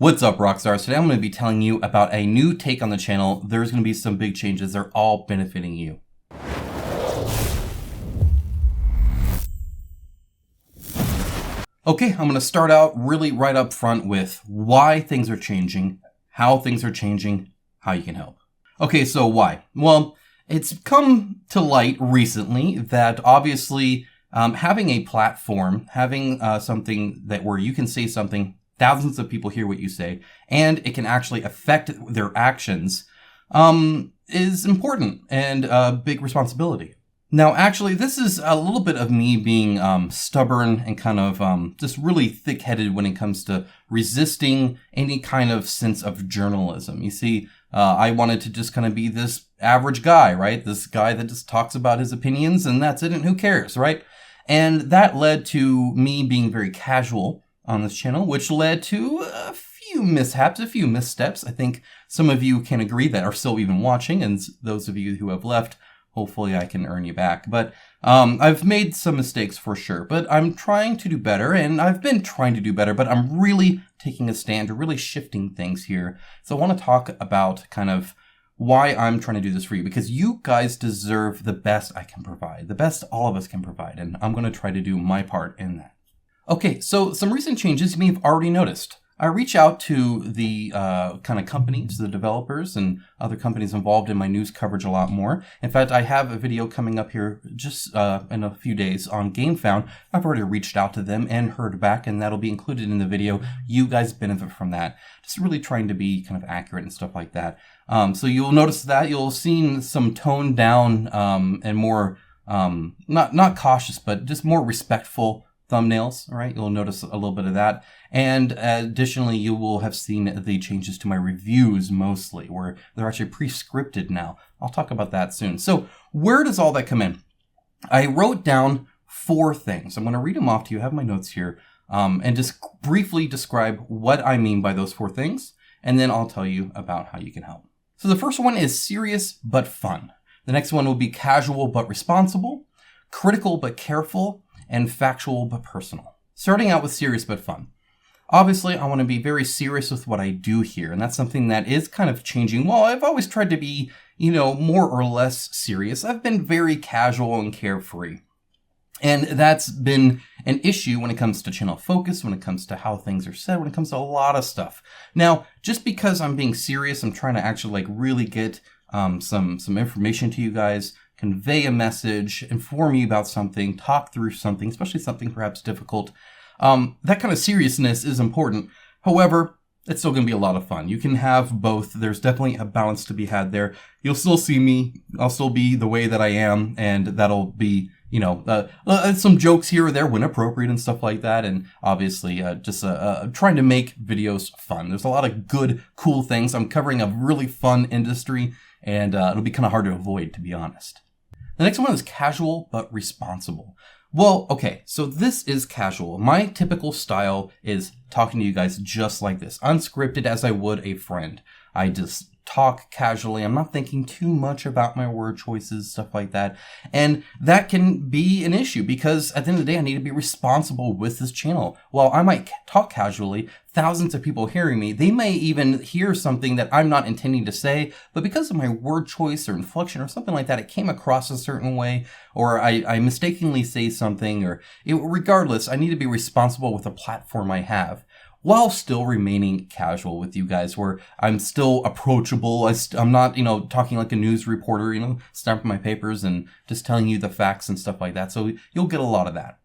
What's up, Rockstars? Today I'm going to be telling you about a new take on the channel. There's going to be some big changes. They're all benefiting you. Okay, I'm going to start out really right up front with why things are changing, how things are changing, how you can help. Okay, so why? Well, it's come to light recently that obviously having a platform, having something that where you can say something, thousands of people hear what you say, and it can actually affect their actions, is important and a big responsibility. Now, actually, this is a little bit of me being stubborn and kind of just really thick-headed when it comes to resisting any kind of sense of journalism. You see, I wanted to just kind of be this average guy, right? This guy that just talks about his opinions and that's it, and who cares, right? And that led to me being very casual on this channel, which led to a few mishaps, a few missteps. I think some of you can agree that are still even watching, and those of you who have left, hopefully I can earn you back. But I've made some mistakes for sure, but I'm trying to do better, and I've been trying to do better, but I'm really taking a stand, really shifting things here. So I want to talk about kind of why I'm trying to do this for you, because you guys deserve the best I can provide, the best all of us can provide, and I'm going to try to do my part in that. Okay, so some recent changes you may have already noticed. I reach out to the kind of companies, the developers and other companies involved in my news coverage a lot more. In fact, I have a video coming up here just in a few days on GameFound. I've already reached out to them and heard back, and that'll be included in the video. You guys benefit from that. Just really trying to be kind of accurate and stuff like that. So you'll notice that you'll see some toned down and more, not cautious, but just more respectful thumbnails, all right? You'll notice a little bit of that. And additionally, you will have seen the changes to my reviews mostly, where they're actually pre-scripted now. I'll talk about that soon. So where does all that come in? I wrote down 4 things. I'm going to read them off to you. I have my notes here, and just briefly describe what I mean by those 4 things. And then I'll tell you about how you can help. So the first one is serious but fun. The next one will be casual but responsible, critical but careful, and factual but personal. Starting out with serious but fun. Obviously, I want to be very serious with what I do here, and that's something that is kind of changing. Well, I've always tried to be, more or less serious. I've been very casual and carefree. And that's been an issue when it comes to channel focus, when it comes to how things are said, when it comes to a lot of stuff. Now, just because I'm being serious, I'm trying to actually really get some information to you guys, convey a message, inform you about something, talk through something, especially something perhaps difficult. That kind of seriousness is important. However, it's still going to be a lot of fun. You can have both. There's definitely a balance to be had there. You'll still see me. I'll still be the way that I am, and that'll be, some jokes here or there when appropriate and stuff like that. And obviously, just trying to make videos fun. There's a lot of good, cool things. I'm covering a really fun industry, and it'll be kind of hard to avoid, to be honest. The next one is casual but responsible. Well, okay, so this is casual. My typical style is talking to you guys just like this, unscripted as I would a friend. I just talk casually. I'm not thinking too much about my word choices, stuff like that. And that can be an issue because at the end of the day, I need to be responsible with this channel. While I might talk casually, thousands of people hearing me, they may even hear something that I'm not intending to say, but because of my word choice or inflection or something like that, it came across a certain way, or I mistakenly say something, or regardless, I need to be responsible with the platform I have, while still remaining casual with you guys, where I'm still approachable. I'm not, talking like a news reporter, stamping my papers and just telling you the facts and stuff like that. So you'll get a lot of that.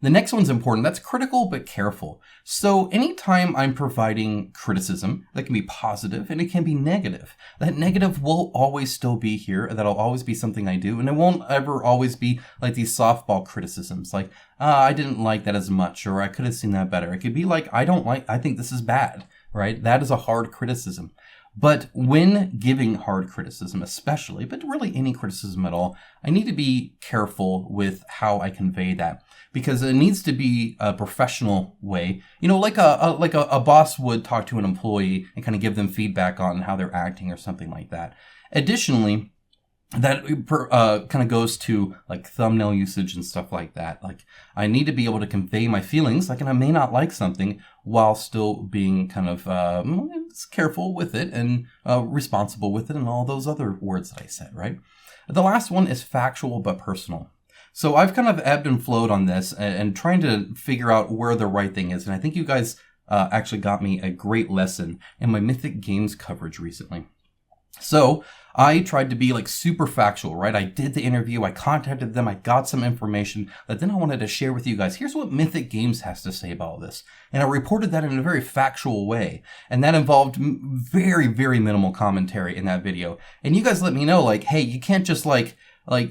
The next one's important. That's critical but careful. So anytime I'm providing criticism, that can be positive and it can be negative. That negative will always still be here. That'll always be something I do. And it won't ever always be like these softball criticisms. Like, I didn't like that as much, or I could have seen that better. It could be like, I think this is bad, right? That is a hard criticism. But when giving hard criticism especially, but really any criticism at all, I need to be careful with how I convey that, because it needs to be a professional way, like a boss would talk to an employee and kind of give them feedback on how they're acting or something like that. Additionally, that kind of goes to like thumbnail usage and stuff like that. Like I need to be able to convey my feelings, like, and I may not like something while still being kind of careful with it and responsible with it and all those other words that I said, right? The last one is factual but personal. So I've kind of ebbed and flowed on this and trying to figure out where the right thing is. And I think you guys actually got me a great lesson in my Mythic Games coverage recently. So I tried to be like super factual, right? I did the interview, I contacted them, I got some information that then I wanted to share with you guys. Here's what Mythic Games has to say about all this. And I reported that in a very factual way. And that involved very, very minimal commentary in that video. And you guys let me know, like, hey, you can't just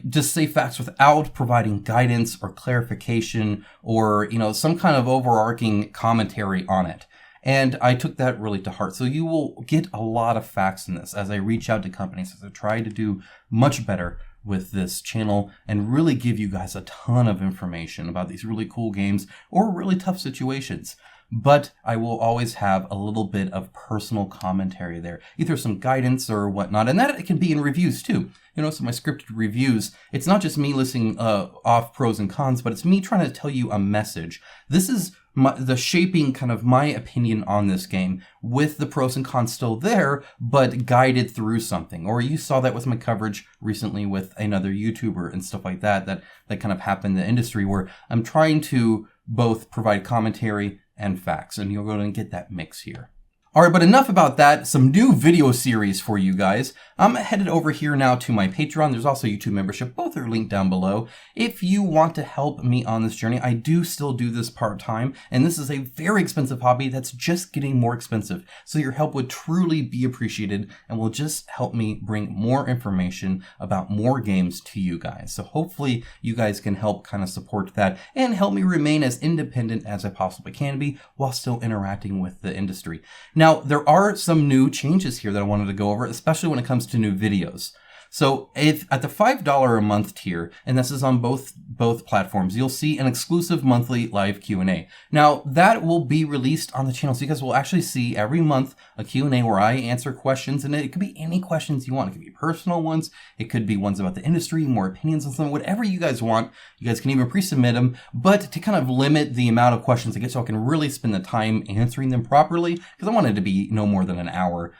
just say facts without providing guidance or clarification or, some kind of overarching commentary on it. And I took that really to heart. So you will get a lot of facts in this as I reach out to companies, as I try to do much better with this channel and really give you guys a ton of information about these really cool games or really tough situations. But I will always have a little bit of personal commentary there, either some guidance or whatnot. And that it can be in reviews too. So my scripted reviews, it's not just me listing off pros and cons, but it's me trying to tell you a message. This is the shaping kind of my opinion on this game with the pros and cons still there, but guided through something. Or you saw that with my coverage recently with another YouTuber and stuff like that kind of happened in the industry where I'm trying to both provide commentary and facts, and you're going to get that mix here. All right, but enough about that. Some new video series for you guys. I'm headed over here now to my Patreon. There's also YouTube membership. Both are linked down below. If you want to help me on this journey, I do still do this part-time, and this is a very expensive hobby that's just getting more expensive. So your help would truly be appreciated and will just help me bring more information about more games to you guys. So hopefully you guys can help kind of support that and help me remain as independent as I possibly can be while still interacting with the industry. Now, there are some new changes here that I wanted to go over, especially when it comes to new videos. So if at the $5 a month tier, and this is on both platforms, you'll see an exclusive monthly live Q&A. Now that will be released on the channel, so you guys will actually see every month a Q&A where I answer questions, and it could be any questions you want. It could be personal ones, it could be ones about the industry, more opinions on something, whatever you guys want. You guys can even pre-submit them, but to kind of limit the amount of questions I get so I can really spend the time answering them properly, because I want it to be no more than an hour,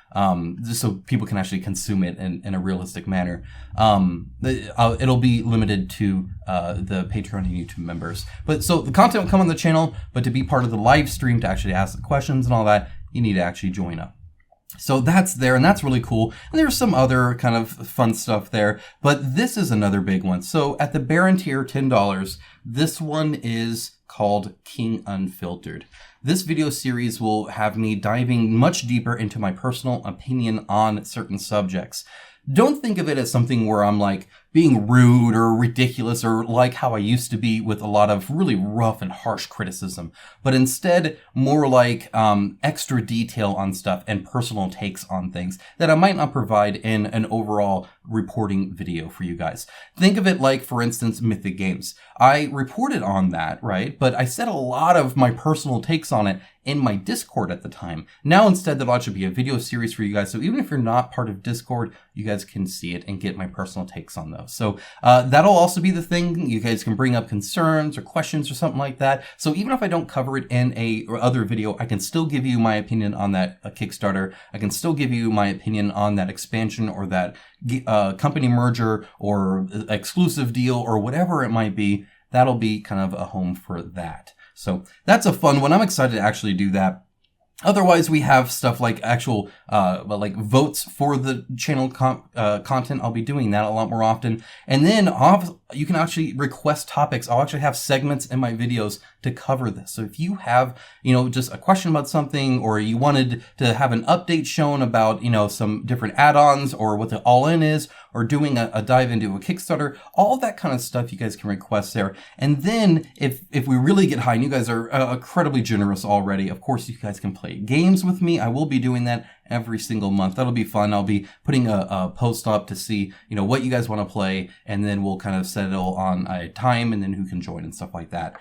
just so people can actually consume it in a realistic manner. It'll be limited to the Patreon and YouTube members. But so the content will come on the channel, but to be part of the live stream, to actually ask the questions and all that, you need to actually join up. So that's there, and that's really cool. And there's some other kind of fun stuff there, but this is another big one. So at the Baron tier, $10, this one is called King Unfiltered. This video series will have me diving much deeper into my personal opinion on certain subjects. Don't think of it as something where I'm like being rude or ridiculous or like how I used to be with a lot of really rough and harsh criticism, but instead more like extra detail on stuff and personal takes on things that I might not provide in an overall reporting video for you guys. Think of it like, for instance, Mythic Games. I reported on that, right? But I said a lot of my personal takes on it in my Discord at the time. Now instead that'll actually be a video series for you guys. So even if you're not part of Discord, you guys can see it and get my personal takes on those. So that'll also be the thing. You guys can bring up concerns or questions or something like that. So even if I don't cover it in a other video, I can still give you my opinion on that Kickstarter. I can still give you my opinion on that expansion or that company merger or exclusive deal or whatever it might be. That'll be kind of a home for that. So that's a fun one. I'm excited to actually do that. Otherwise, we have stuff like actual, like votes for the channel content. I'll be doing that a lot more often. And then you can actually request topics. I'll actually have segments in my videos to cover this. So if you have, just a question about something, or you wanted to have an update shown about, some different add-ons or what the all-in is, or doing a dive into a Kickstarter, all that kind of stuff you guys can request there. And then if we really get high, and you guys are incredibly generous already, of course you guys can play games with me. I will be doing that every single month. That'll be fun. I'll be putting a post up to see, what you guys want to play, and then we'll kind of settle on a time and then who can join and stuff like that.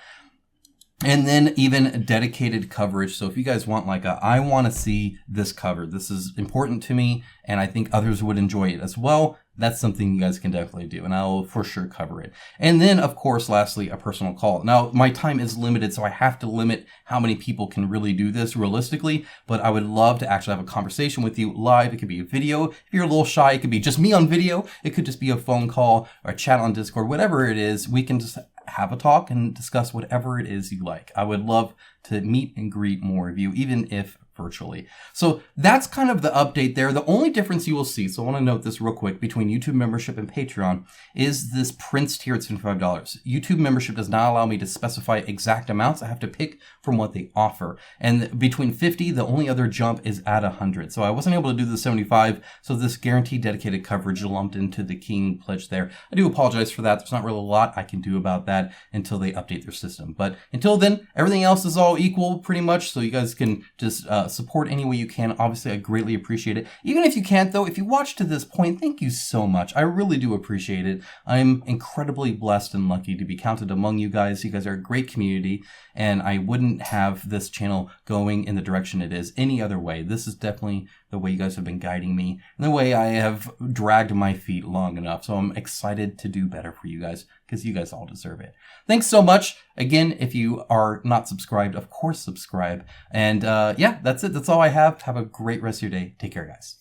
And then even dedicated coverage. So if you guys want I want to see this covered, this is important to me, and I think others would enjoy it as well, that's something you guys can definitely do, and I'll for sure cover it. And then, of course, lastly, a personal call. Now, my time is limited, so I have to limit how many people can really do this realistically, but I would love to actually have a conversation with you live. It could be a video. If you're a little shy, it could be just me on video. It could just be a phone call or a chat on Discord, whatever it is. We can just have a talk and discuss whatever it is you like. I would love to meet and greet more of you, even if virtually. So that's kind of the update there. The only difference you will see, so I want to note this real quick, between YouTube membership and Patreon is this Prince tier at $75. YouTube membership does not allow me to specify exact amounts. I have to pick from what they offer. And between 50, the only other jump is at 100. So I wasn't able to do the 75. So this guaranteed dedicated coverage lumped into the King pledge there. I do apologize for that. There's not really a lot I can do about that until they update their system. But until then, everything else is all equal pretty much. So you guys can just support any way you can. Obviously, I greatly appreciate it. Even if you can't, though, if you watched to this point, thank you so much. I really do appreciate it. I'm incredibly blessed and lucky to be counted among you guys. You guys are a great community, and I wouldn't have this channel going in the direction it is any other way. This is definitely the way you guys have been guiding me and the way I have dragged my feet long enough. So I'm excited to do better for you guys because you guys all deserve it. Thanks so much. Again, if you are not subscribed, of course, subscribe. And yeah, that's it. That's all I have. Have a great rest of your day. Take care, guys.